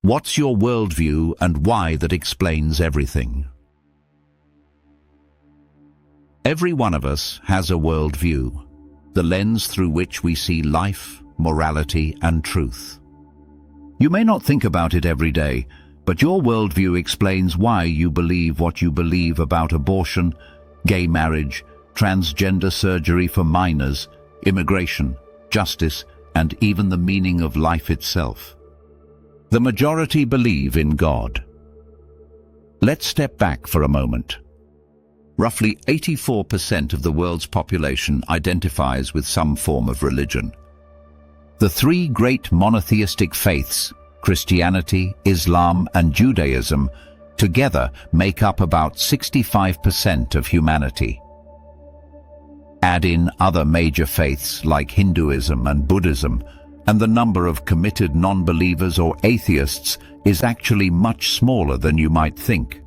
What's your worldview and why that explains everything? Every one of us has a worldview, the lens through which we see life, morality, and truth. You may not think about it every day, but your worldview explains why you believe what you believe about abortion, gay marriage, transgender surgery for minors, immigration, justice, and even the meaning of life itself. The majority believe in God. Let's step back for a moment. Roughly 84% of the world's population identifies with some form of religion. The three great monotheistic faiths, Christianity, Islam, and Judaism, together make up about 65% of humanity. Add in other major faiths like Hinduism and Buddhism, and the number of committed non-believers or atheists is actually much smaller than you might think.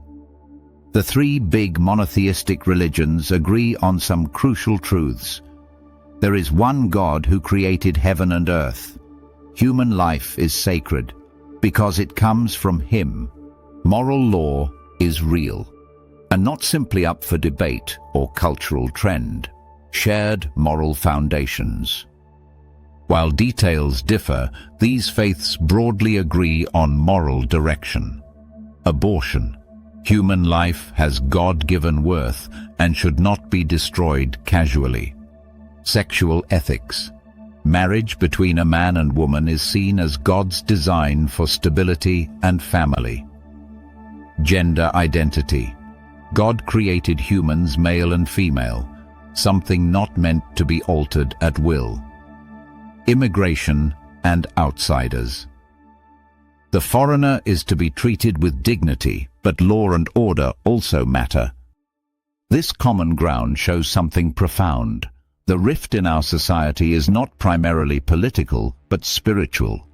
The three big monotheistic religions agree on some crucial truths. There is one God who created heaven and earth. Human life is sacred because it comes from Him. Moral law is real and not simply up for debate or cultural trend. Shared moral foundations. While details differ, these faiths broadly agree on moral direction. Abortion. Human life has God-given worth and should not be destroyed casually. Sexual ethics. Marriage between a man and woman is seen as God's design for stability and family. Gender identity. God created humans male and female, something not meant to be altered at will. Immigration and outsiders. The foreigner is to be treated with dignity, but law and order also matter. This common ground shows something profound. The rift in our society is not primarily political, but spiritual.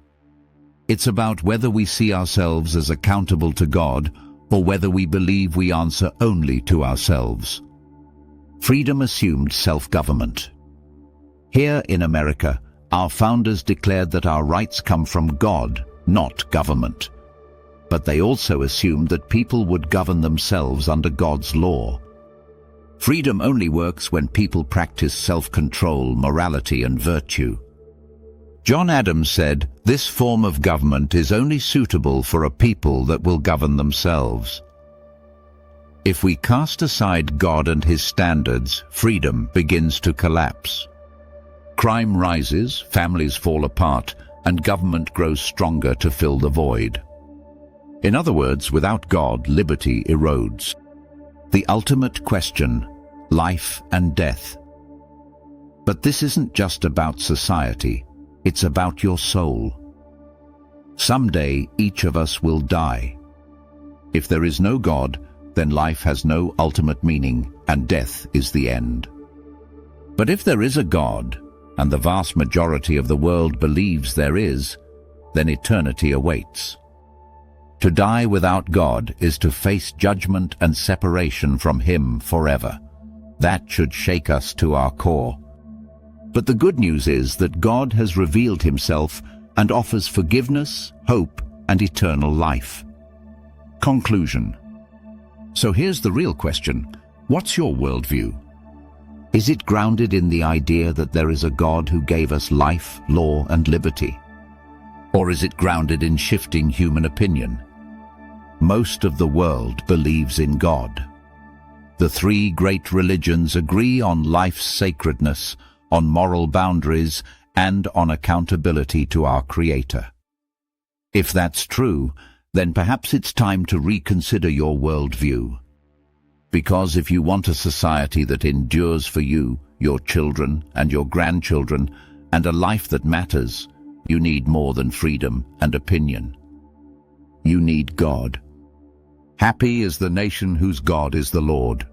It's about whether we see ourselves as accountable to God or whether we believe we answer only to ourselves. Freedom assumed self-government. Here in America, our founders declared that our rights come from God, not government. But they also assumed that people would govern themselves under God's law. Freedom only works when people practice self-control, morality, and virtue. John Adams said, "This form of government is only suitable for a people that will govern themselves." If we cast aside God and His standards, freedom begins to collapse. Crime rises, families fall apart, and government grows stronger to fill the void. In other words, without God, liberty erodes. The ultimate question, life and death. But this isn't just about society, it's about your soul. Someday, each of us will die. If there is no God, then life has no ultimate meaning, and death is the end. But if there is a God, and the vast majority of the world believes there is, then eternity awaits. To die without God is to face judgment and separation from Him forever. That should shake us to our core. But the good news is that God has revealed Himself and offers forgiveness, hope, and eternal life. Conclusion. So here's the real question. What's your worldview? Is it grounded in the idea that there is a God who gave us life, law, and liberty? Or is it grounded in shifting human opinion? Most of the world believes in God. The three great religions agree on life's sacredness, on moral boundaries, and on accountability to our Creator. If that's true, then perhaps it's time to reconsider your worldview. Because if you want a society that endures for you, your children, and your grandchildren, and a life that matters, you need more than freedom and opinion. You need God. Happy is the nation whose God is the Lord.